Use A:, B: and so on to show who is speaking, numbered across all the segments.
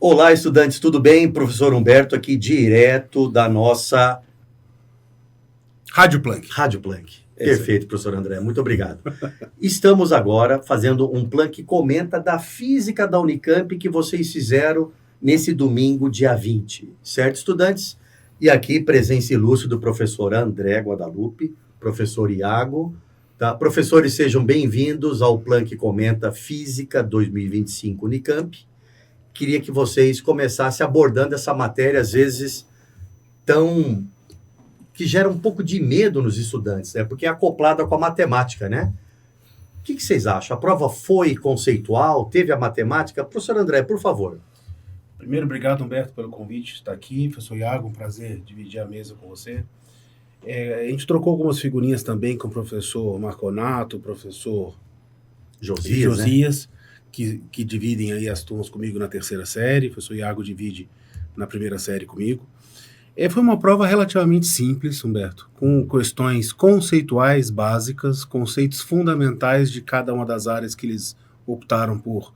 A: Olá, estudantes, tudo bem? Professor Humberto aqui, direto da nossa
B: Rádio Planck.
A: Rádio Planck. Perfeito, professor André, muito obrigado. Estamos agora fazendo um Planck Comenta da física da Unicamp que vocês fizeram nesse domingo, dia 20. Certo, estudantes? E aqui, presença ilustre do professor André Guadalupe, professor Iago. Tá? Professores, sejam bem-vindos ao Planck Comenta Física 2025 Unicamp. Queria que vocês começassem abordando essa matéria, às vezes, que gera um pouco de medo nos estudantes, né? Porque é acoplada com a matemática, né? O que vocês acham? A prova foi conceitual? Teve a matemática? Professor André, por favor.
B: Primeiro, obrigado, Humberto, pelo convite de estar aqui. Professor Iago, um prazer dividir a mesa com você. A gente trocou algumas figurinhas também com o professor Marconato, o professor Josias, né? Que dividem aí as turmas comigo na terceira série. O professor Iago divide na primeira série comigo. Foi uma prova relativamente simples, Humberto, com questões conceituais básicas, conceitos fundamentais de cada uma das áreas que eles optaram por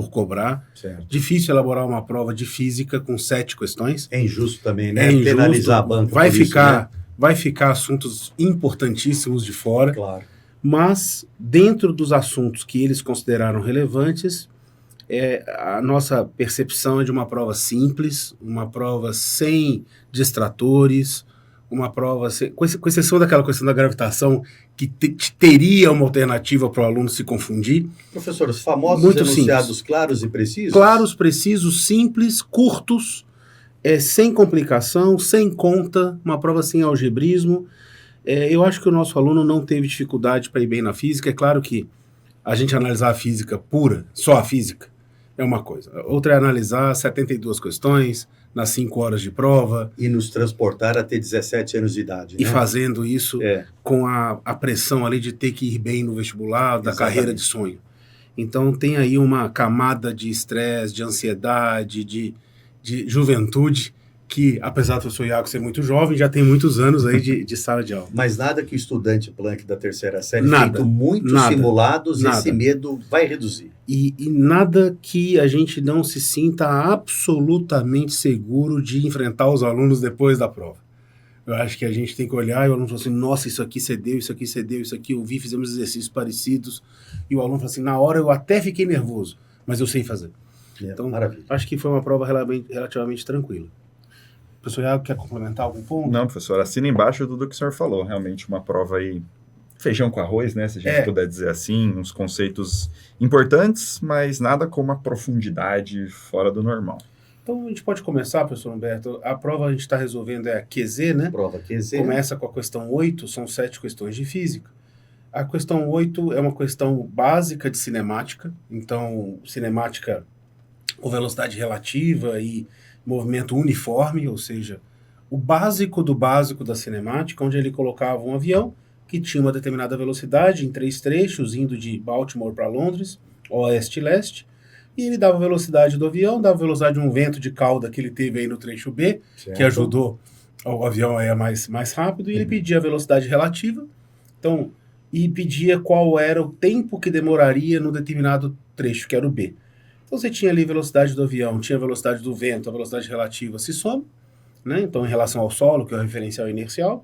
B: cobrar.
A: Certo.
B: Difícil elaborar uma prova de física com 7 questões.
A: É injusto também, né?
B: É injusto.
A: Penalizar a banca.
B: Vai ficar assuntos importantíssimos de fora.
A: Claro.
B: Mas, dentro dos assuntos que eles consideraram relevantes, a nossa percepção é de uma prova simples, uma prova sem distratores, uma prova, com exceção daquela questão da gravitação, que teria uma alternativa para o aluno se confundir.
A: Professor, os famosos
B: muito
A: enunciados
B: simples.
A: Claros e precisos?
B: Claros, precisos, simples, curtos, sem complicação, sem conta, uma prova sem algebrismo. Eu acho que o nosso aluno não teve dificuldade para ir bem na física. É claro que a gente analisar a física pura, só a física, é uma coisa. Outra é analisar 72 questões nas 5 horas de prova.
A: E nos transportar até 17 anos de idade.
B: E fazendo isso com a pressão ali de ter que ir bem no vestibular, da carreira de sonho. Então tem aí uma camada de estresse, de ansiedade, de juventude, que, apesar do professor Iago ser muito jovem, já tem muitos anos aí de sala de aula.
A: Mas nada que o estudante Planck da terceira série, feito muitos simulados, esse medo vai reduzir.
B: E nada que a gente não se sinta absolutamente seguro de enfrentar os alunos depois da prova. Eu acho que a gente tem que olhar e o aluno fala assim, nossa, isso aqui cedeu, isso aqui eu vi, fizemos exercícios parecidos. E o aluno fala assim, na hora eu até fiquei nervoso, mas eu sei fazer. Então, maravilha. Acho que foi uma prova relativamente tranquila. Professor Iago, quer complementar algum ponto?
C: Não, professor, assina embaixo do que o senhor falou. Realmente uma prova aí, feijão com arroz, né? Se a gente puder dizer assim, uns conceitos importantes, mas nada com uma profundidade fora do normal.
B: Então a gente pode começar, professor Humberto. A prova a gente está resolvendo é a QZ, né?
A: Prova QZ.
B: Começa com a questão 8, são 7 questões de física. A questão 8 é uma questão básica de cinemática. Então, cinemática com velocidade relativa e movimento uniforme, ou seja, o básico do básico da cinemática, onde ele colocava um avião que tinha uma determinada velocidade em 3 trechos, indo de Baltimore para Londres, oeste e leste, e ele dava a velocidade do avião, dava a velocidade de um vento de cauda que ele teve aí no trecho B, certo, que ajudou o avião a ir mais rápido, e ele pedia a velocidade relativa, então, e pedia qual era o tempo que demoraria no determinado trecho, que era o B. Então você tinha ali a velocidade do avião, tinha a velocidade do vento, a velocidade relativa se soma, né? Então em relação ao solo, que é o referencial inercial,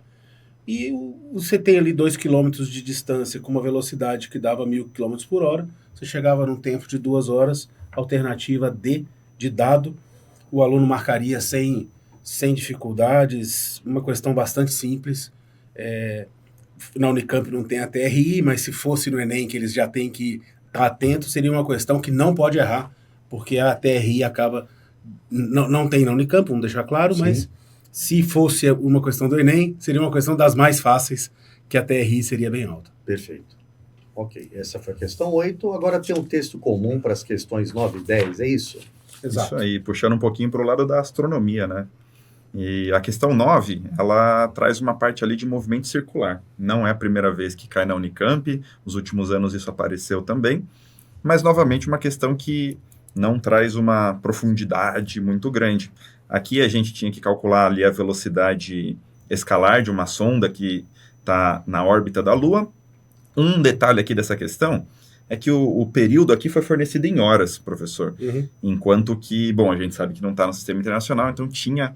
B: e você tem ali 2 km de distância com uma velocidade que dava 1.000 km por hora, você chegava num tempo de 2 horas, alternativa D de dado, o aluno marcaria sem dificuldades, uma questão bastante simples. Na Unicamp não tem a TRI, mas se fosse no Enem, que eles já têm que estar atentos, seria uma questão que não pode errar, porque a TRI acaba... Não tem na Unicamp, vamos deixar claro, sim, mas se fosse uma questão do Enem, seria uma questão das mais fáceis, que a TRI seria bem alta.
A: Perfeito. Ok, essa foi a questão 8. Agora tem um texto comum para as questões 9 e 10, é isso?
C: Exato. Isso aí, puxando um pouquinho para o lado da astronomia, né? E a questão 9, ela traz uma parte ali de movimento circular. Não é a primeira vez que cai na Unicamp, nos últimos anos isso apareceu também, mas novamente uma questão que não traz uma profundidade muito grande. Aqui a gente tinha que calcular ali a velocidade escalar de uma sonda que está na órbita da Lua. Um detalhe aqui dessa questão é que o período aqui foi fornecido em horas, professor.
B: Uhum.
C: Enquanto que, bom, a gente sabe que não está no sistema internacional, então tinha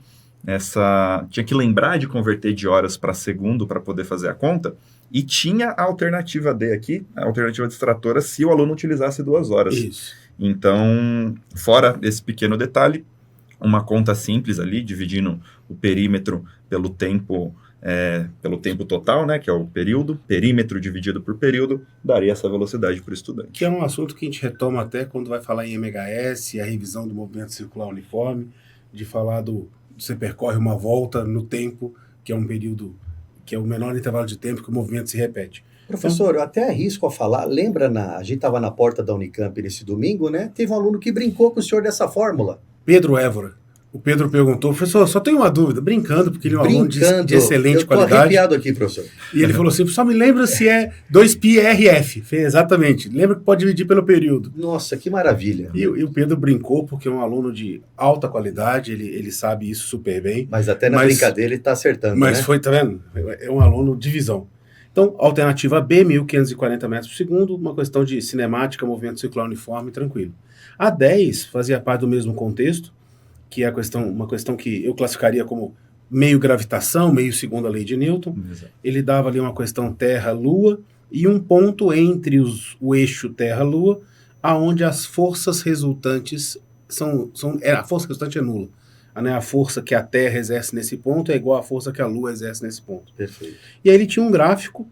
C: que lembrar de converter de horas para segundo para poder fazer a conta, e tinha a alternativa D aqui, a alternativa distratora, se o aluno utilizasse 2 horas.
B: Isso.
C: Então, fora esse pequeno detalhe, uma conta simples ali, dividindo o perímetro pelo tempo total, né, que é o período, perímetro dividido por período, daria essa velocidade para o estudante.
B: Que é um assunto que a gente retoma até quando vai falar em MHS, a revisão do movimento circular uniforme, de falar você percorre uma volta no tempo, que é um período, que é o menor intervalo de tempo que o movimento se repete.
A: Professor, eu até arrisco a falar, lembra, a gente estava na porta da Unicamp nesse domingo, né? Teve um aluno que brincou com o senhor dessa fórmula.
B: Pedro Évora. O Pedro perguntou, professor, só tenho uma dúvida, brincando, porque ele é um aluno de excelente qualidade.
A: Eu tô arrepiado aqui, professor.
B: E ele falou assim, só me lembra se é 2πRF. Exatamente, lembra que pode dividir pelo período.
A: Nossa, que maravilha.
B: E o Pedro brincou, porque é um aluno de alta qualidade, ele sabe isso super bem.
A: Mas até na brincadeira ele está acertando,
B: mas
A: né?
B: Foi, tá vendo? É um aluno de visão. Então, alternativa B, 1.540 metros por segundo, uma questão de cinemática, movimento circular uniforme, tranquilo. A 10 fazia parte do mesmo contexto, que é uma questão que eu classificaria como meio gravitação, meio segundo a lei de Newton.
C: Exato.
B: Ele dava ali uma questão Terra-Lua e um ponto entre o eixo Terra-Lua, aonde as forças resultantes a força resultante é nula. A força que a Terra exerce nesse ponto é igual à força que a Lua exerce nesse ponto.
A: Perfeito.
B: E aí ele tinha um gráfico,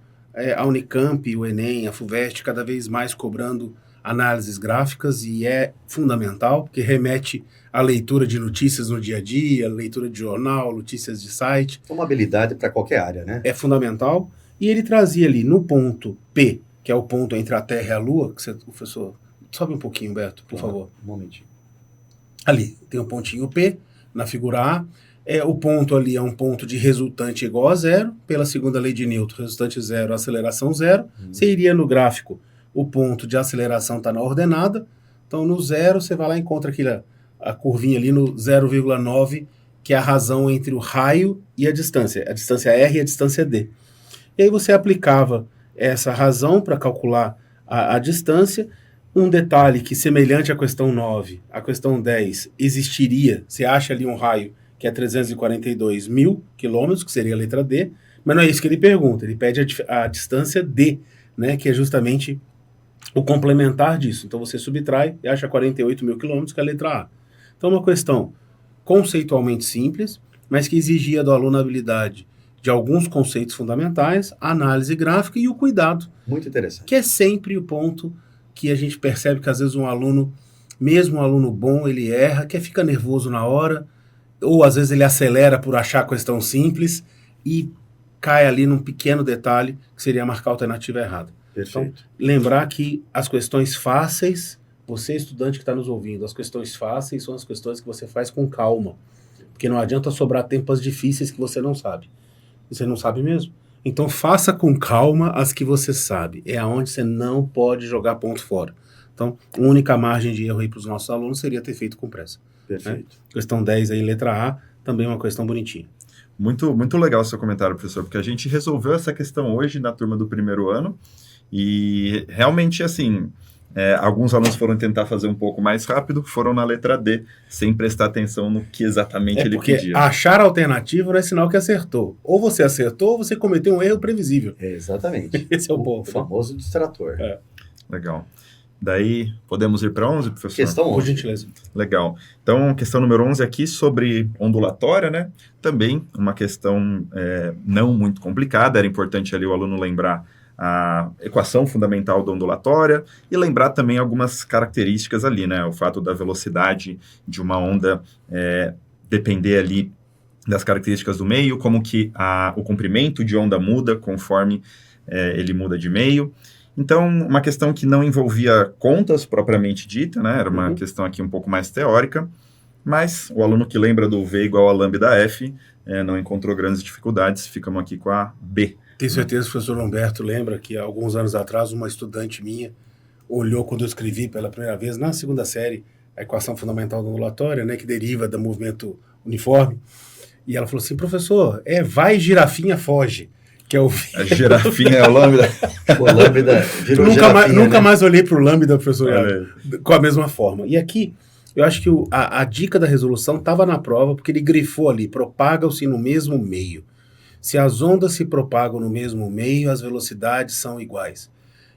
B: a Unicamp, o Enem, a FUVEST, cada vez mais cobrando análises gráficas, e é fundamental, porque remete à leitura de notícias no dia a dia, leitura de jornal, notícias de site.
A: É uma habilidade para qualquer área, né?
B: É fundamental. E ele trazia ali no ponto P, que é o ponto entre a Terra e a Lua, que o professor, sobe um pouquinho, Beto, por favor.
A: Um momentinho.
B: Ali, tem um pontinho P, na figura A. O ponto ali é um ponto de resultante igual a zero, pela segunda lei de Newton, resultante zero, aceleração zero. Você iria no gráfico, o ponto de aceleração está na ordenada, então no zero você vai lá e encontra a curvinha ali no 0,9, que é a razão entre o raio e a distância R e a distância D. E aí você aplicava essa razão para calcular a distância. Um detalhe que, semelhante à questão 9, a questão 10 existiria, você acha ali um raio que é 342 mil quilômetros, que seria a letra D, mas não é isso que ele pergunta, ele pede a distância D, né, que é justamente o complementar disso. Então você subtrai e acha 48 mil quilômetros, que é a letra A. Então uma questão conceitualmente simples, mas que exigia do aluno a habilidade de alguns conceitos fundamentais, a análise gráfica e o cuidado.
A: Muito interessante.
B: Que é sempre o ponto que a gente percebe que às vezes um aluno, mesmo um aluno bom, ele erra, que fica nervoso na hora, ou às vezes ele acelera por achar a questão simples e cai ali num pequeno detalhe que seria marcar a alternativa errada.
A: Perfeito.
B: Então, lembrar que as questões fáceis, você estudante que está nos ouvindo, as questões fáceis são as questões que você faz com calma, porque não adianta sobrar tempas difíceis que você não sabe. Você não sabe mesmo? Então faça com calma as que você sabe. É aonde você não pode jogar ponto fora. Então, a única margem de erro aí para os nossos alunos seria ter feito com pressa.
A: Perfeito.
B: Né? Questão 10 aí, letra A, também uma questão bonitinha.
C: Muito, muito legal o seu comentário, professor, porque a gente resolveu essa questão hoje na turma do primeiro ano e realmente, assim, alguns alunos foram tentar fazer um pouco mais rápido, foram na letra D, sem prestar atenção no que exatamente ele
B: porque
C: pedia.
B: Achar a alternativa não é sinal que acertou. Ou você acertou ou você cometeu um erro previsível.
A: Exatamente.
B: Esse é o ponto.
A: O famoso distrator.
C: Legal. Daí, podemos ir para 11, professor?
A: Questão 11.
B: Por gentileza.
C: Legal. Então, questão número 11 aqui sobre ondulatória, né? Também uma questão não muito complicada, era importante ali o aluno lembrar a equação fundamental da ondulatória e lembrar também algumas características ali, né? O fato da velocidade de uma onda depender ali das características do meio, como que o comprimento de onda muda conforme ele muda de meio. Então, uma questão que não envolvia contas propriamente dita, né? Era uma questão aqui um pouco mais teórica, mas o aluno que lembra do V igual a lambda F não encontrou grandes dificuldades, ficamos aqui com a B.
B: Tenho certeza que o professor Humberto lembra que há alguns anos atrás uma estudante minha olhou quando eu escrevi pela primeira vez na segunda série a equação fundamental da ondulatória, né, que deriva do movimento uniforme, e ela falou assim, professor, vai girafinha foge, Que é o
C: A girafinha é o lambda.
A: O lambda virou
B: nunca
A: girafinha,
B: mais olhei para o lambda, professor,
C: Olha
B: com a mesma forma. E aqui, eu acho que a dica da resolução estava na prova, porque ele grifou ali, propagam-se no mesmo meio. Se as ondas se propagam no mesmo meio, as velocidades são iguais.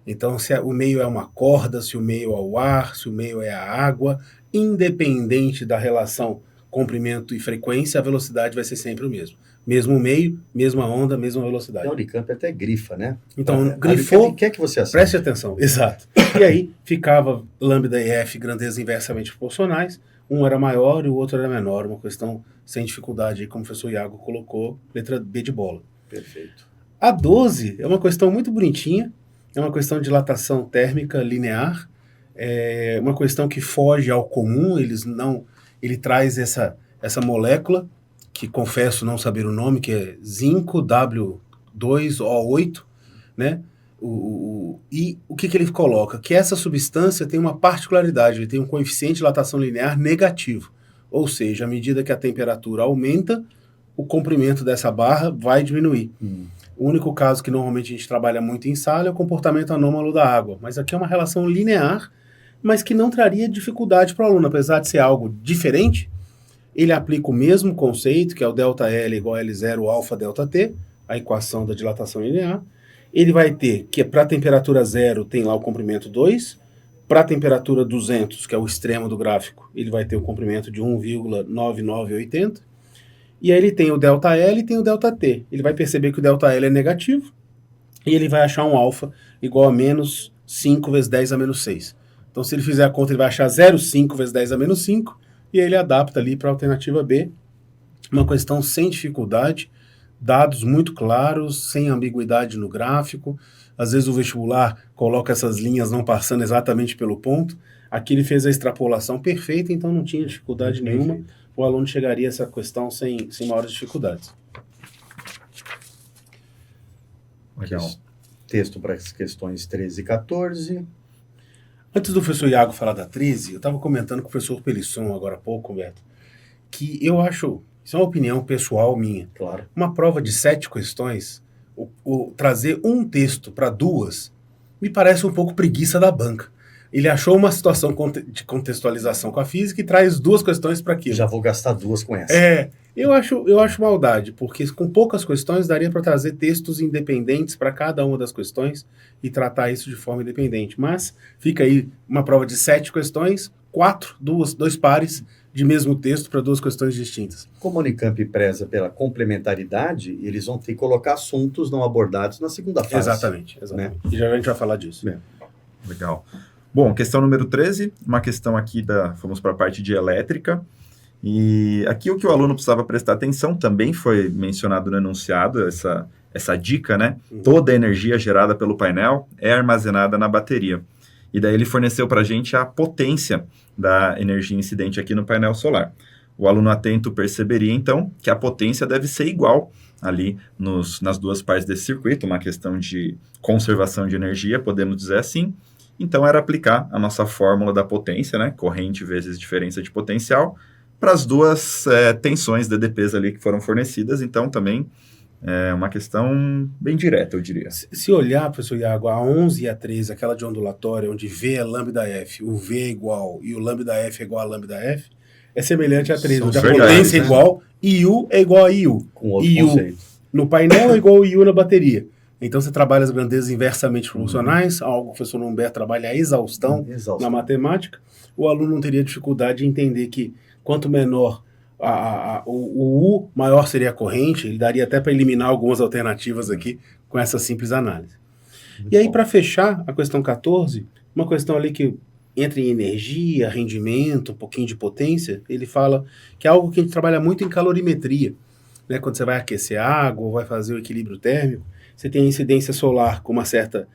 B: Então, se o meio é uma corda, se o meio é o ar, se o meio é a água, independente da relação comprimento e frequência, a velocidade vai ser sempre o mesmo. Mesmo meio, mesma onda, mesma velocidade.
A: A Unicamp até grifa, né?
B: Então, grifou,
A: O que é que você acha?
B: preste atenção, exato. E aí ficava lambda e f, grandezas inversamente proporcionais, um era maior e o outro era menor, uma questão sem dificuldade, como o professor Iago colocou, letra B de bola.
A: Perfeito.
B: A 12 é uma questão muito bonitinha, é uma questão de dilatação térmica linear, é uma questão que foge ao comum, ele traz essa molécula, que confesso não saber o nome, que é zinco W2O8, né? E o que ele coloca? Que essa substância tem uma particularidade, ele tem um coeficiente de dilatação linear negativo, ou seja, à medida que a temperatura aumenta, o comprimento dessa barra vai diminuir. O único caso que normalmente a gente trabalha muito em sala é o comportamento anômalo da água, mas aqui é uma relação linear, mas que não traria dificuldade para o aluno, apesar de ser algo diferente. Ele aplica o mesmo conceito, que é o ΔL igual a L0 alfa ΔT, a equação da dilatação linear. Ele vai ter que para a temperatura 0 tem lá o comprimento 2, para a temperatura 200, que é o extremo do gráfico, ele vai ter o comprimento de 1,9980. E aí ele tem o ΔL e tem o ΔT. Ele vai perceber que o ΔL é negativo e ele vai achar um alfa igual a menos 5 vezes 10 a menos 6. Então, se ele fizer a conta, ele vai achar 0,5 vezes 10 a menos 5 e aí ele adapta ali para a alternativa B. Uma questão sem dificuldade, dados muito claros, sem ambiguidade no gráfico. Às vezes o vestibular coloca essas linhas não passando exatamente pelo ponto. Aqui ele fez a extrapolação perfeita, então não tinha dificuldade nenhuma. O aluno chegaria a essa questão sem maiores dificuldades.
C: Legal.
A: Texto para as questões 13 e 14.
B: Antes do professor Iago falar da 13, eu estava comentando com o professor Pelisson agora há pouco, Beto, que eu acho, isso é uma opinião pessoal minha,
A: Claro.
B: uma prova de 7 questões, trazer um texto para 2, me parece um pouco preguiça da banca. Ele achou uma situação de contextualização com a física e traz 2 questões para aquilo.
A: Já vou gastar 2 com essa.
B: Eu acho maldade, porque com poucas questões daria para trazer textos independentes para cada uma das questões e tratar isso de forma independente. Mas fica aí uma prova de 7 questões, 2 pares de mesmo texto para 2 questões distintas.
A: Como a Unicamp preza pela complementaridade, eles vão ter que colocar assuntos não abordados na segunda fase.
B: Exatamente. Né? E já a gente vai falar disso.
C: Legal. Bom, questão número 13, uma questão aqui fomos para a parte de elétrica, e aqui o que o aluno precisava prestar atenção também foi mencionado no enunciado, essa dica, né? Toda a energia gerada pelo painel é armazenada na bateria. E daí ele forneceu para a gente a potência da energia incidente aqui no painel solar. O aluno atento perceberia, então, que a potência deve ser igual ali nas 2 partes desse circuito, uma questão de conservação de energia, podemos dizer assim. Então, era aplicar a nossa fórmula da potência, né? Corrente vezes diferença de potencial, para as 2 tensões DDPs ali que foram fornecidas. Então, também é uma questão bem direta, eu diria.
B: Se olhar, professor Iago, a 11 e a 13, aquela de ondulatória, onde V é lambda F, o V é igual e o lambda F é igual a lambda F, é semelhante a 13, onde a potência é igual e U é igual a IU.
A: Com outro conceito.
B: No painel é igual a IU na bateria. Então, você trabalha as grandezas inversamente proporcionais, algo que o professor Humberto trabalha a exaustão na matemática. O aluno não teria dificuldade de entender que quanto menor o U, maior seria a corrente. Ele daria até para eliminar algumas alternativas aqui com essa simples análise. E aí, para fechar a questão 14, uma questão ali que entra em energia, rendimento, um pouquinho de potência, ele fala que é algo que a gente trabalha muito em calorimetria, né? Quando você vai aquecer água ou vai fazer o equilíbrio térmico, você tem a incidência solar com uma certa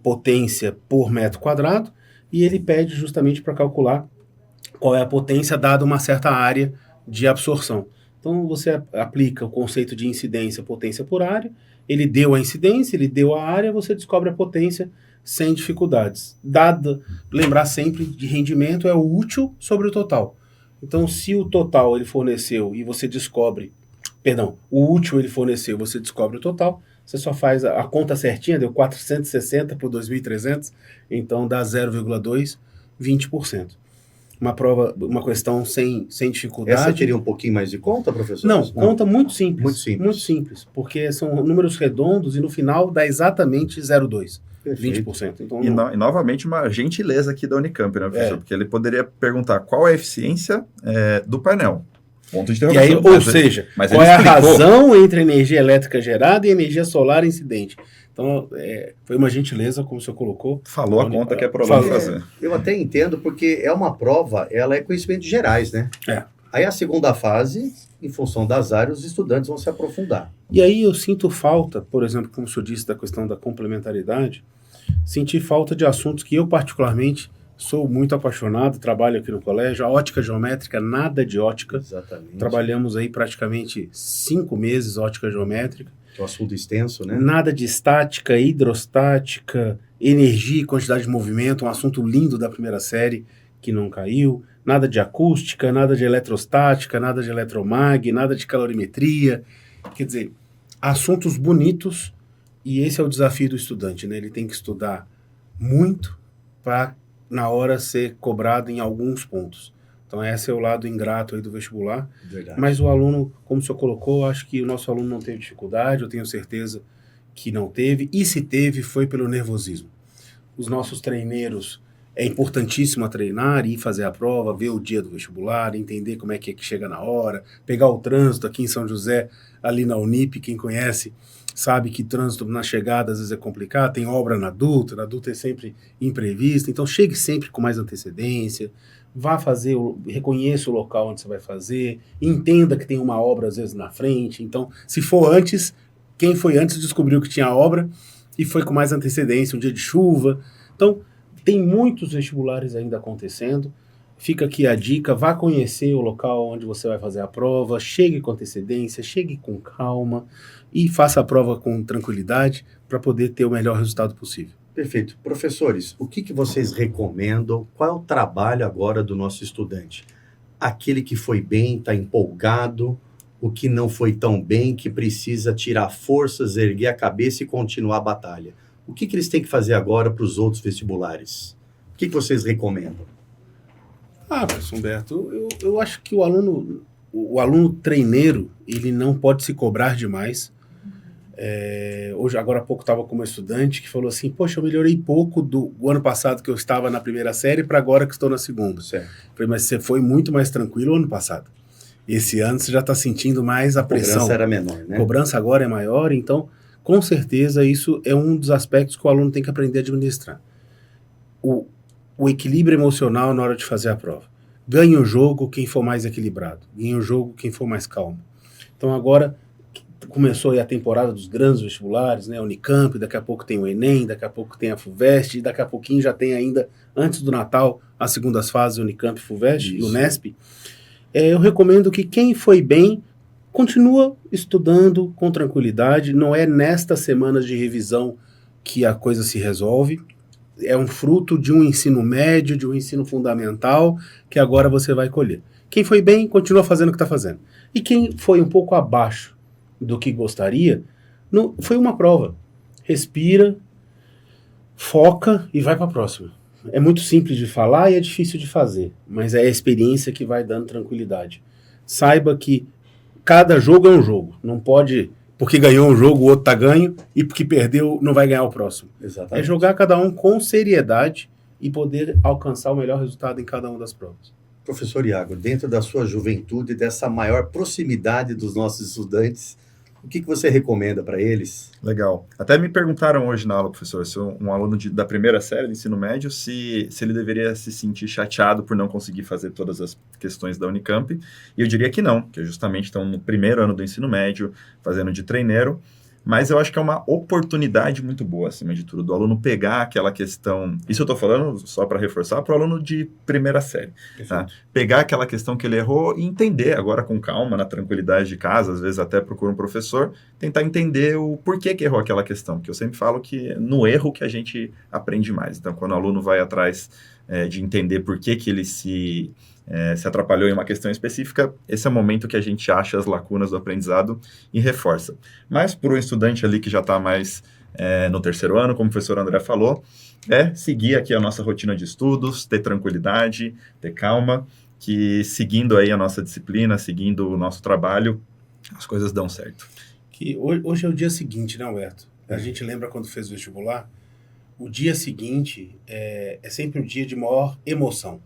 B: potência por metro quadrado, e ele pede justamente para calcular qual é a potência dada uma certa área de absorção. Então, você aplica o conceito de incidência, potência por área, ele deu a incidência, ele deu a área, você descobre a potência sem dificuldades. Lembrar sempre de rendimento é o útil sobre o total. Então, se o total ele forneceu e você descobre, o útil ele forneceu, você descobre o total, você só faz a conta certinha, deu 460 por 2.300, então dá 0,2, 20%. Uma questão sem dificuldade.
A: Essa teria um pouquinho mais de conta, professor?
B: Não, conta muito simples.
A: Muito simples.
B: Muito simples, porque são números redondos e no final dá exatamente 0,2.
A: Perfeito.
B: 20%. Então,
C: E novamente uma gentileza aqui da Unicamp, né, professor? Porque ele poderia perguntar qual é a eficiência do painel. Ponto de
B: e
C: interrogação.
B: aí, ou seja, qual é a razão entre energia elétrica gerada e energia solar incidente? Então, foi uma gentileza, como o senhor colocou.
C: Falou a conta que é para fazer.
A: Eu até entendo, porque é uma prova, ela é conhecimentos gerais, né? Aí a segunda fase, em função das áreas, os estudantes vão se aprofundar.
B: E aí eu sinto falta, por exemplo, como o senhor disse, da questão da complementaridade, senti falta de assuntos que eu particularmente sou muito apaixonado, trabalho aqui no colégio, a ótica geométrica, nada de ótica.
A: Exatamente.
B: Trabalhamos aí praticamente 5 meses ótica geométrica.
A: É um assunto extenso, né?
B: Nada de estática, hidrostática, energia e quantidade de movimento, um assunto lindo da primeira série que não caiu. Nada de acústica, nada de eletrostática, nada de eletromag, nada de calorimetria. Quer dizer, assuntos bonitos, e esse é o desafio do estudante, né? Ele tem que estudar muito para, na hora, ser cobrado em alguns pontos. Então, esse é o lado ingrato aí do vestibular.
A: Verdade.
B: Mas o aluno, como o senhor colocou, acho que o nosso aluno não teve dificuldade, eu tenho certeza que não teve, e se teve, foi pelo nervosismo. Os nossos treineiros, é importantíssimo a treinar, ir fazer a prova, ver o dia do vestibular, entender como é que chega na hora, pegar o trânsito aqui em São José, ali na Unip, quem conhece sabe que trânsito na chegada às vezes é complicado, tem obra na Dutra é sempre imprevista, então chegue sempre com mais antecedência, vá fazer, reconheça o local onde você vai fazer, entenda que tem uma obra às vezes na frente, então se for antes, quem foi antes descobriu que tinha obra e foi com mais antecedência, um dia de chuva, então tem muitos vestibulares ainda acontecendo, fica aqui a dica, vá conhecer o local onde você vai fazer a prova, chegue com antecedência, chegue com calma e faça a prova com tranquilidade para poder ter o melhor resultado possível.
A: Perfeito. Professores, o que vocês recomendam? Qual é o trabalho agora do nosso estudante? Aquele que foi bem, está empolgado, o que não foi tão bem, que precisa tirar forças, erguer a cabeça e continuar a batalha. O que eles têm que fazer agora para os outros vestibulares? O que vocês recomendam?
B: Professor Humberto, eu acho que o aluno treineiro, ele não pode se cobrar demais. Hoje, agora há pouco, estava com uma estudante que falou assim, poxa, eu melhorei pouco do ano passado que eu estava na primeira série para agora que estou na segunda.
A: Certo.
B: Falei, mas você foi muito mais tranquilo ano passado. Esse ano você já está sentindo mais a pressão.
A: A cobrança era menor, né?
B: A cobrança agora é maior, então, com certeza, isso é um dos aspectos que o aluno tem que aprender a administrar. O equilíbrio emocional na hora de fazer a prova. Ganha o jogo quem for mais equilibrado. Ganha o jogo quem for mais calmo. Então agora começou aí a temporada dos grandes vestibulares, né? Unicamp, daqui a pouco tem o Enem, daqui a pouco tem a FUVEST, e daqui a pouquinho já tem ainda, antes do Natal, as segundas fases Unicamp, FUVEST e Unesp. Eu recomendo que quem foi bem, continua estudando com tranquilidade. Não é nestas semanas de revisão que a coisa se resolve. É um fruto de um ensino médio, de um ensino fundamental, que agora você vai colher. Quem foi bem, continua fazendo o que está fazendo. E quem foi um pouco abaixo do que gostaria, foi uma prova. Respira, foca e vai para a próxima. É muito simples de falar e é difícil de fazer, mas é a experiência que vai dando tranquilidade. Saiba que cada jogo é um jogo. Não pode... Porque ganhou um jogo, o outro tá ganho, e porque perdeu, não vai ganhar o próximo.
A: Exatamente.
B: É jogar cada um com seriedade e poder alcançar o melhor resultado em cada uma das provas.
A: Professor Iago, dentro da sua juventude, dessa maior proximidade dos nossos estudantes, o que você recomenda para eles?
C: Legal. Até me perguntaram hoje na aula, professor, se um aluno da primeira série do ensino médio, se ele deveria se sentir chateado por não conseguir fazer todas as questões da Unicamp. E eu diria que não, que justamente estão no primeiro ano do ensino médio, fazendo de treineiro. Mas eu acho que é uma oportunidade muito boa, acima de tudo, do aluno pegar aquela questão... Isso eu estou falando, só para reforçar, para o aluno de primeira série. Tá? Pegar aquela questão que ele errou e entender agora com calma, na tranquilidade de casa, às vezes até procura um professor, tentar entender o porquê que errou aquela questão. Que eu sempre falo que é no erro que a gente aprende mais. Então, quando o aluno vai atrás de entender por que ele se atrapalhou em uma questão específica, esse é o momento que a gente acha as lacunas do aprendizado e reforça. Mas para o estudante ali que já está mais no terceiro ano, como o professor André falou, seguir aqui a nossa rotina de estudos, ter tranquilidade, ter calma, que seguindo aí a nossa disciplina, seguindo o nosso trabalho, as coisas dão certo.
B: Que hoje é o dia seguinte, né, Alberto? A gente lembra quando fez o vestibular, o dia seguinte é sempre um dia de maior emoção.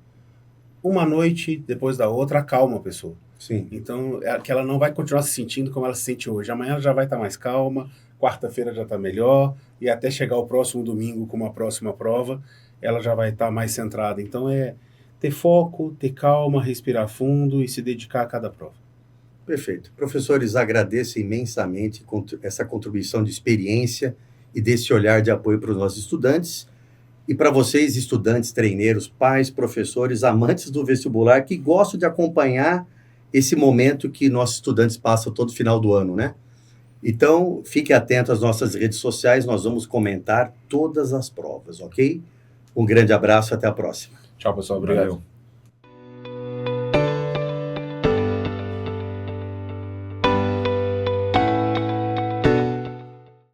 B: Uma noite, depois da outra, acalma a pessoa.
A: Sim.
B: Então, que ela não vai continuar se sentindo como ela se sente hoje. Amanhã ela já vai estar mais calma, quarta-feira já está melhor, e até chegar o próximo domingo com uma próxima prova, ela já vai estar mais centrada. Então, ter foco, ter calma, respirar fundo e se dedicar a cada prova.
A: Perfeito. Professores, agradeço imensamente essa contribuição de experiência e desse olhar de apoio para os nossos estudantes. E para vocês, estudantes, treineiros, pais, professores, amantes do vestibular, que gostam de acompanhar esse momento que nossos estudantes passam todo final do ano, né? Então, fique atento às nossas redes sociais, nós vamos comentar todas as provas, ok? Um grande abraço, até a próxima.
B: Tchau, pessoal. Obrigado.
C: Valeu.